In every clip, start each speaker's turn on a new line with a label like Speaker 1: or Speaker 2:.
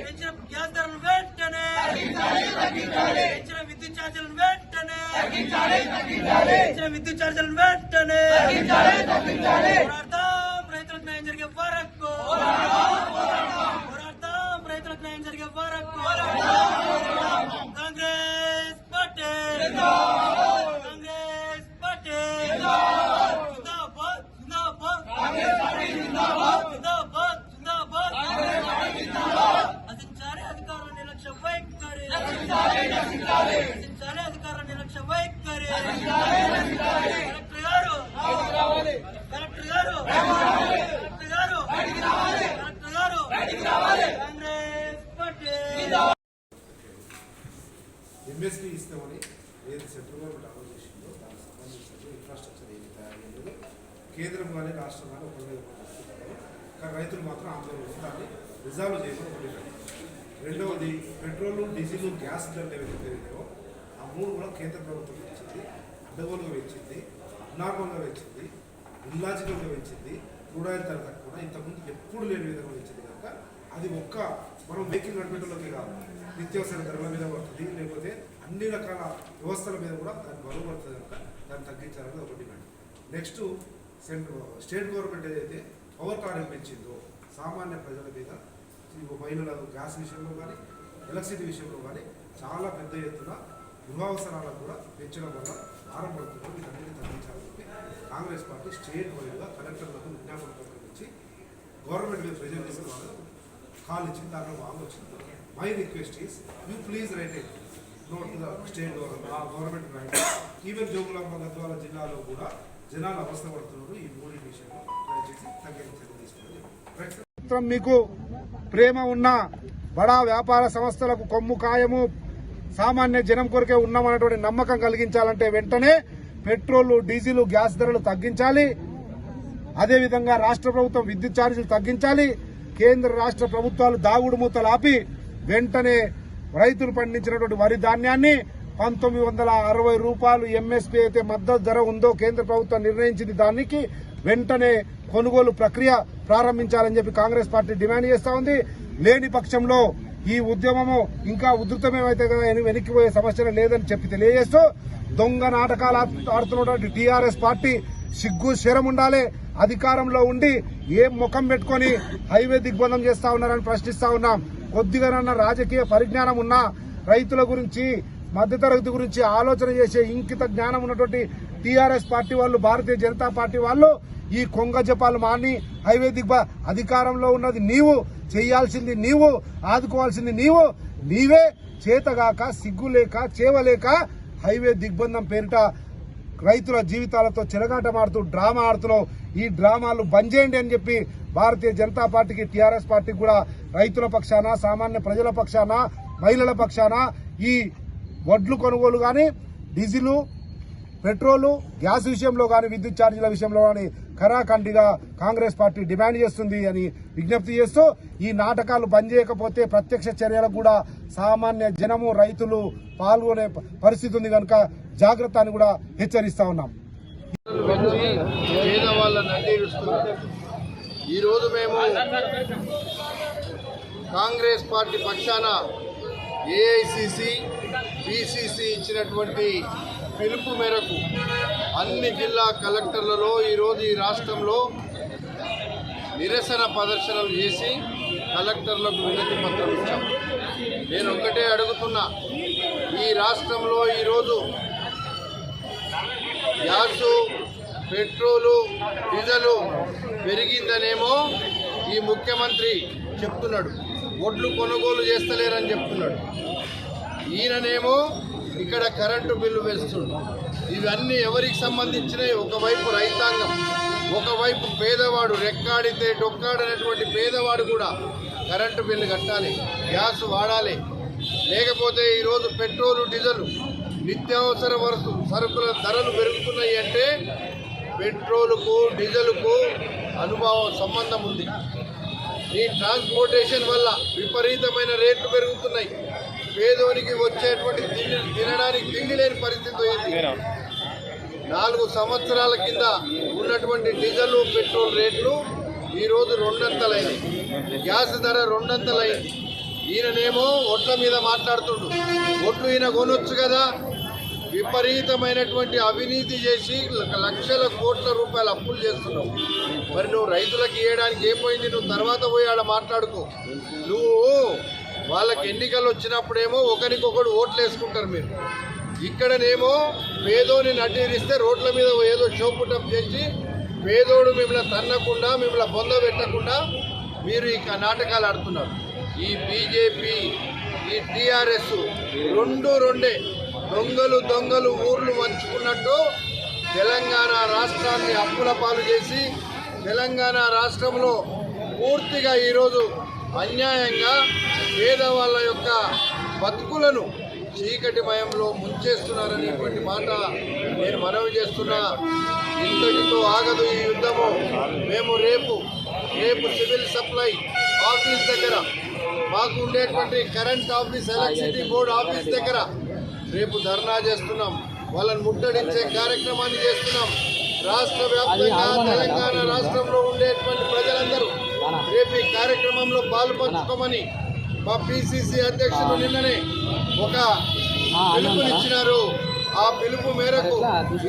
Speaker 1: పెంచిన గ్యాస్ ధరలను వెంటనే పెంచిన విద్యుత్ ఛార్జీలను వెంటనే పెంచిన విద్యుత్ ఛార్జీలను వెంటనే పోరాడతాం రైతులకు న్యాయం జరిగే వరకు పోరాడతాం రైతులకు న్యాయం జరిగే వరకు కాంగ్రెస్ పార్టీ కాంగ్రెస్ పార్టీ జిందాబాద్ జిందాబాద్ జిందాబాద్ జిందాబాద్ నశించాలి అధికారుల నిర్లక్ష్య వైఖరి నశించాలి అధికారుల నిర్లక్ష్య వైఖరి కలెక్టర్ గారు కలెక్టర్ గారు కలెక్టర్ గారు కలెక్టర్ గారు కాంగ్రెస్ పార్టీ
Speaker 2: ఎంఎస్పీ ఇస్తామని ఏది సెంట్రల్ గవర్నమెంట్ అమలు చేసిందో దానికి సంబంధించిన ఇన్ఫ్రాస్ట్రక్చర్ ఏది తయారు చేయలేదు కేంద్రం కానీ రాష్ట్రం కానీ ఒకరి మీద వస్తున్నారు కానీ రైతులు మాత్రం ఆందోళన దాన్ని రిజాల్వ్ చేయమని కోరినారు. రెండవది పెట్రోల్ డీజిల్ గ్యాస్ ధరలు ఏవైతే పెరిగాయో ఆ మూడు కూడా కేంద్ర ప్రభుత్వం పెంచింది, అడ్డగోలుగా పెంచింది, అబ్నార్మల్గా పెంచింది, ఇల్లాజికల్గా పెంచింది. క్రూడ్ ఆయిల్ ధర తక్కువ ఇంతకుముందు ఎప్పుడు లేని విధంగా పెంచింది కనుక అది ఒక్క మనం వెహికల్ నడిపేటలోకి కాదు, నిత్యావసర ధరల మీద పడుతుంది, లేకపోతే అన్ని రకాల వ్యవస్థల మీద కూడా దాన్ని బరువు పడుతుంది కనుక దాన్ని తగ్గించాలని ఒక డిమాండ్. నెక్స్ట్ స్టేట్ గవర్నమెంట్ ఏదైతే పవర్ టారిఫ్ పెంచిందో సామాన్య ప్రజల మీద మహిళల గ్యాస్ విషయంలో కానీ ఎలక్ట్రిసిటీ విషయంలో కానీ చాలా పెద్ద ఎత్తున గృహావసరాలకు కూడా పెంచడం వల్ల భారం పడుతున్నారు. వీటన్నిటిని తగ్గించాలని చెప్పి కాంగ్రెస్ పార్టీ స్టేట్ వైడ్గా కలెక్టర్లకు విజ్ఞాపన పత్రం ఇచ్చి గవర్నమెంట్ మీద ప్రెజర్ చేసుకోవాలని కాల్ ఇచ్చింది. దాంట్లో వాళ్ళు వచ్చింది. My request is you please right it note to the state government right. Even Jogulamba Gadwal జిల్లాలో కూడా జనాలు అవస్థ పడుతున్నారు. ఈ మూడు విషయంలో దయచేసి తగ్గించడం తీసుకుని
Speaker 3: మీకు ప్రేమ ఉన్న బడా వ్యాపార సంస్థలకు కొమ్ము కాయము సామాన్య జనం కొరకే ఉన్నామన్నటువంటి నమ్మకం కలిగించాలంటే వెంటనే పెట్రోల్ డీజిల్ గ్యాస్ ధరలు తగ్గించాలి. అదేవిధంగా రాష్ట్ర ప్రభుత్వం విద్యుత్ ఛార్జీలు తగ్గించాలి. కేంద్ర రాష్ట్ర ప్రభుత్వాలు దాగుడు మూతలు ఆపి వెంటనే రైతులు పండించినటువంటి వరి ధాన్యాన్ని 1960 రూపాయలు ఎంఎస్పీ అయితే మద్దతు ధర ఉందో కేంద్ర ప్రభుత్వం నిర్ణయించింది, దానికి వెంటనే కొనుగోలు ప్రక్రియ ప్రారంభించాలని చెప్పి కాంగ్రెస్ పార్టీ డిమాండ్ చేస్తా ఉంది. లేని పక్షంలో ఈ ఉద్యమము ఇంకా ఉధృతమేమైతే కదా వెనక్కిపోయే సమస్య లేదని చెప్పి తెలియజేస్తూ దొంగ నాటకాలు ఆడుతున్నటువంటి టీఆర్ఎస్ పార్టీ సిగ్గు శరం ఉండాలి. అధికారంలో ఉండి ఏం ముఖం పెట్టుకుని హైవే దిగ్బంధం చేస్తా ఉన్నారని ప్రశ్నిస్తా ఉన్నాం. కొద్దిగానన్న రాజకీయ పరిజ్ఞానం ఉన్నా రైతుల గురించి మధ్యతరగతి గురించి ఆలోచన చేసే ఇంకిత జ్ఞానం ఉన్నటువంటి టీఆర్ఎస్ పార్టీ వాళ్ళు, భారతీయ జనతా పార్టీ వాళ్ళు ఈ కొంగ జపాలు మాని హైవే అధికారంలో ఉన్నది నీవు, చేయాల్సింది నీవు, ఆదుకోవాల్సింది నీవే చేతగాక సిగ్గులేక చేవలేక హైవే దిగ్బంధం పేరిట రైతుల జీవితాలతో చెలగాటమాడుతూ డ్రామా ఆడుతున్నావు. ఈ డ్రామాలు బంద్ చేయండి అని చెప్పి భారతీయ జనతా పార్టీకి, టీఆర్ఎస్ పార్టీకి కూడా రైతుల పక్షాన, సామాన్య ప్రజల పక్షాన, మహిళల పక్షాన ఈ వడ్లు కొనుగోలు కానీ, డీజిల్, పెట్రోలు, గ్యాస్ విషయంలో కానీ, విద్యుత్ ఛార్జీల విషయంలో కానీ ఖరాఖండిగా కాంగ్రెస్ పార్టీ డిమాండ్ చేస్తుంది అని విజ్ఞప్తి చేస్తూ ఈ నాటకాలు బంద్ చేయకపోతే ప్రత్యక్ష చర్యలకు కూడా సామాన్య జనము, రైతులు పాల్గొనే పరిస్థితి ఉంది కనుక జాగ్రత్త అని కూడా హెచ్చరిస్తా ఉన్నాం.
Speaker 4: ఈరోజు మేము కాంగ్రెస్ పార్టీ పక్షాన ఏఐసిసి, పిసిసి ఇచ్చినటువంటి పిలుపు మేరకు అన్ని జిల్లా కలెక్టర్లలో ఈరోజు ఈ రాష్ట్రంలో నిరసన ప్రదర్శనలు చేసి కలెక్టర్లకు వినతి పత్రం ఇచ్చాం. నేను ఒక్కటే అడుగుతున్నా, ఈ రాష్ట్రంలో ఈరోజు గ్యాసు, పెట్రోలు, డీజిల్ పెరిగిందనేమో ఈ ముఖ్యమంత్రి చెప్తున్నాడు, వడ్లు కొనుగోలు చేస్తలేరని చెప్తున్నాడు. ఈయననేమో ఇక్కడ కరెంటు బిల్లు వేస్తున్నాడు. ఇవన్నీ ఎవరికి సంబంధించినవి? ఒకవైపు రైతాంగం, ఒకవైపు పేదవాడు, రెక్కాడితే డొక్కాడనటువంటి పేదవాడు కూడా కరెంటు బిల్లు కట్టాలి, గ్యాస్ వాడాలి. లేకపోతే ఈరోజు పెట్రోలు, డీజిల్, నిత్యావసర సరుకుల ధరలు పెరుగుతున్నాయి అంటే పెట్రోలుకు, డీజిల్కు సంబంధం ఉంది. ఈ ట్రాన్స్పోర్టేషన్ వల్ల విపరీతమైన రేట్లు పెరుగుతున్నాయి. పేదోనికి వచ్చేటువంటి తినడానికి తిండి లేని పరిస్థితి అయింది. 4 సంవత్సరాల కింద ఉన్నటువంటి డీజిల్, పెట్రోల్ రేట్లు ఈరోజు 2 అంతలైంది. గ్యాస్ ధర 2 అంతలైంది. ఈయననేమో ఒట్ల మీద మాట్లాడుతుండు. ఒట్లు ఈయన కొనొచ్చు కదా. విపరీతమైనటువంటి అవినీతి చేసి లక్షల కోట్ల రూపాయలు అప్పులు చేస్తున్నావు. మరి నువ్వు రైతులకు ఇవ్వడానికి ఏమైంది? నువ్వు తర్వాత పోయి ఆడ మాట్లాడుకో. నువ్వు వాళ్ళకి ఎన్నికలు వచ్చినప్పుడేమో ఒకరికొకడు ఓట్లు వేసుకుంటారు మీరు. ఇక్కడనేమో పేదోని నడ్డిరిస్తే రోడ్ల మీద ఏదో షోపుటప్ చేసి పేదోడు మిమ్మల్ని తన్నకుండా మిమ్మల్ని బొంద పెట్టకుండా మీరు ఇక నాటకాలు ఆడుతున్నారు. ఈ బీజేపీ ఈ టీఆర్ఎస్ రెండే దొంగలు ఊర్లు వంచుకున్నట్టు తెలంగాణ రాష్ట్రాన్ని అప్పుల పాలు చేసి తెలంగాణ రాష్ట్రంలో పూర్తిగా ఈరోజు అన్యాయంగా పేదవాళ్ళ యొక్క బతుకులను చీకటిమయంలో ముంచేస్తున్నారనేటువంటి మాట నేను మనవి చేస్తున్నా. ఇంతటితో ఆగదు ఈ యుద్ధము. మేము రేపు సివిల్ సప్లై ఆఫీస్ దగ్గర మాకు ఉండేటువంటి current office electricity board office దగ్గర రేపు ధర్నా చేస్తున్నాం. వాళ్ళని ముట్టడించే కార్యక్రమాన్ని చేస్తున్నాం. రాష్ట్ర వ్యాప్తంగా తెలంగాణ రాష్ట్రంలో ఉండేటువంటి ప్రజలందరూ రేపు ఈ కార్యక్రమంలో పాల్పంచుకోమని మా పిసిసి అధ్యక్షులు నిన్ననే ఒక పిలుపునిచ్చినారు. ఆ పిలుపు మేరకు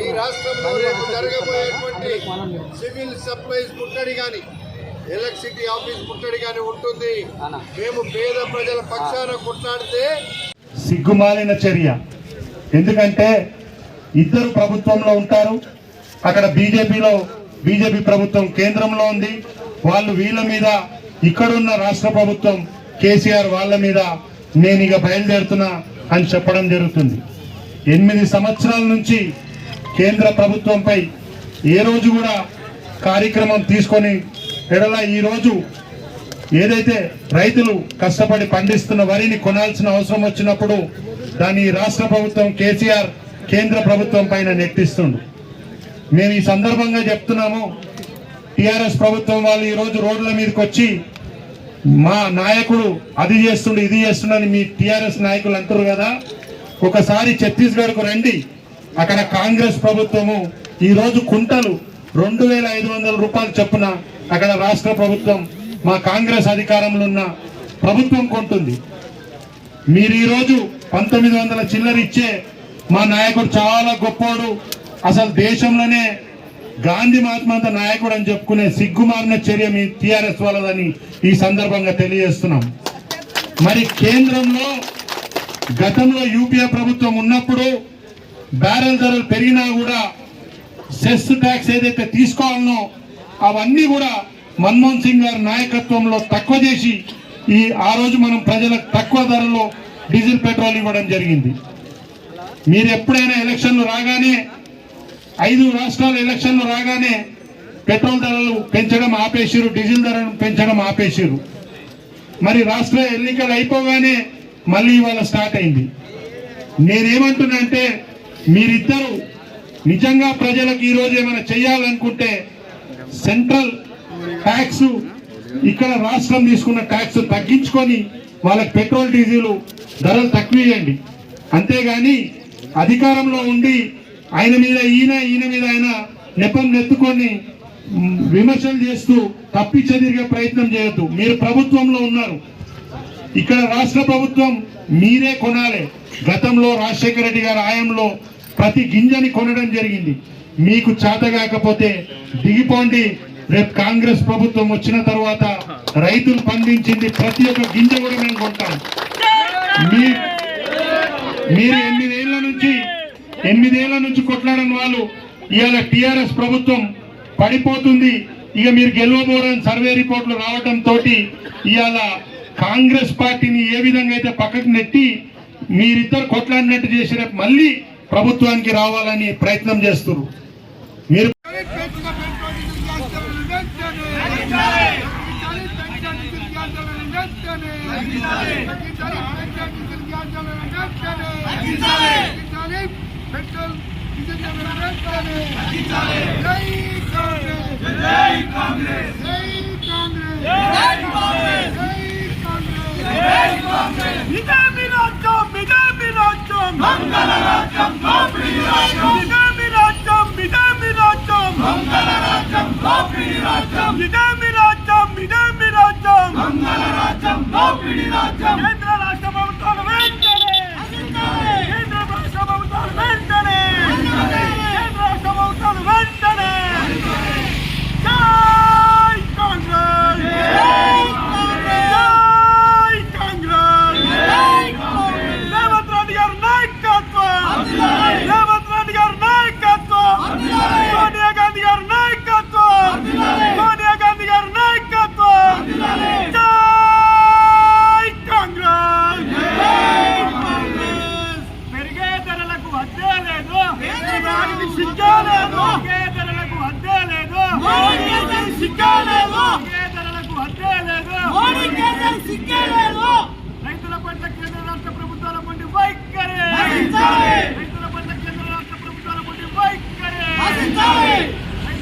Speaker 4: ఈ రాష్ట్రంలో రేపు జరగబోయేటువంటి సివిల్ సప్లైస్ ముట్టడి కానీ ఎలక్ట్రిసిటీ ఆఫీస్ ముట్టడి కానీ ఉంటుంది. మేము పేద ప్రజల పక్షాన కొట్లాడితే
Speaker 5: సిగ్గుమాలిన చర్య. ఎందుకంటే ఇద్దరు ప్రభుత్వంలో ఉంటారు. అక్కడ బీజేపీ ప్రభుత్వం కేంద్రంలో ఉంది. వాళ్ళు వీళ్ళ మీద, ఇక్కడున్న రాష్ట్ర ప్రభుత్వం కేసీఆర్ వాళ్ళ మీద నేను ఇక బయలుదేరుతున్నా అని చెప్పడం జరుగుతుంది. 8 సంవత్సరాల నుంచి కేంద్ర ప్రభుత్వంపై ఏ రోజు కూడా కార్యక్రమం తీసుకొని ఎడల ఈరోజు ఏదైతే రైతులు కష్టపడి పండిస్తున్న వరిని కొనాల్సిన అవసరం వచ్చినప్పుడు దాన్ని రాష్ట్ర ప్రభుత్వం కేసీఆర్ కేంద్ర ప్రభుత్వం పైన నెట్టిస్తుండు. మేము ఈ సందర్భంగా చెప్తున్నాము, టీఆర్ఎస్ ప్రభుత్వం వాళ్ళు ఈరోజు రోడ్ల మీదకి వచ్చి మా నాయకుడు అది చేస్తుండు ఇది చేస్తుండని మీ టీఆర్ఎస్ నాయకులు అంటారు కదా. ఒకసారి ఛత్తీస్గఢ్కు రండి. అక్కడ కాంగ్రెస్ ప్రభుత్వము ఈరోజు కుంటలు 2500 రూపాయలు చొప్పున అక్కడ రాష్ట్ర ప్రభుత్వం మా కాంగ్రెస్ అధికారంలో ఉన్న ప్రభుత్వం కొంటుంది. మీరు ఈరోజు 1900 చిల్లర ఇచ్చే మా నాయకుడు చాలా గొప్పోడు, అసలు దేశంలోనే గాంధీ మహాత్మంత నాయకుడు అని చెప్పుకునే సిగ్గుమారిన చర్య మీ టీఆర్ఎస్ వాళ్ళదని ఈ సందర్భంగా తెలియజేస్తున్నాం. మరి కేంద్రంలో గతంలో యూపీఏ ప్రభుత్వం ఉన్నప్పుడు బ్యారెల్ ధరలు పెరిగినా కూడా సెస్ ట్యాక్స్ ఏదైతే తీసుకోవాలనో అవన్నీ కూడా మన్మోహన్ సింగ్ గారి నాయకత్వంలో తక్కువ చేసి ఆ రోజు మనం ప్రజలకు తక్కువ ధరలో డీజిల్ పెట్రోల్ ఇవ్వడం జరిగింది. మీరు ఎప్పుడైనా ఎలక్షన్లు రాగానే 5 రాష్ట్రాల ఎలక్షన్లు రాగానే పెట్రోల్ ధరలు పెంచడం ఆపేసిరు, డీజిల్ ధరలు పెంచడం ఆపేసిరు. మరి రాష్ట్ర ఎన్నికలు అయిపోగానే మళ్ళీ ఇవాళ స్టార్ట్ అయింది. నేనేమంటున్నా అంటే మీరిద్దరు నిజంగా ప్రజలకు ఈరోజు ఏమైనా చేయాలనుకుంటే సెంట్రల్ ట్యాక్స్ ఇక్కడ రాష్ట్రం తీసుకున్న ట్యాక్స్ తగ్గించుకొని వాళ్ళకి పెట్రోల్ డీజిల్ ధరలు తక్కువ ఇవ్వండి. అంతేగాని అధికారంలో ఉండి ఆయన మీద ఈయన మీద ఆయన నెపం నెత్తుకొని విమర్శలు చేస్తూ తప్పించదిరిగే ప్రయత్నం చేయొద్దు. మీరు ప్రభుత్వంలో ఉన్నారు, ఇక్కడ రాష్ట్ర ప్రభుత్వం మీరే కొనాలి. గతంలో రాజశేఖర రెడ్డి గారి హయాంలో ప్రతి గింజని కొనడం జరిగింది. మీకు చేత కాకపోతే దిగిపోండి. రేపు కాంగ్రెస్ ప్రభుత్వం వచ్చిన తర్వాత రైతులు పండించింది ప్రతి ఒక్క గింజ కూడా మేము కొంటాం. మీరు 8 ఏళ్ల నుంచి కొట్లాడని వాళ్ళు ఇవాళ టీఆర్ఎస్ ప్రభుత్వం పడిపోతుంది. ఇక మీరు గెలవబోరని సర్వే రిపోర్ట్లు రావడంతో ఇవాళ కాంగ్రెస్ పార్టీని ఏ విధంగా అయితే పక్కకు నెట్టి మీరిద్దరు కొట్లాడినట్టు చేసి రేపు మళ్ళీ ప్రభుత్వానికి రావాలని ప్రయత్నం చేస్తున్నారు. మీరు
Speaker 1: మంగళ రాజ్యం
Speaker 6: రాజ్యం కేంద్ర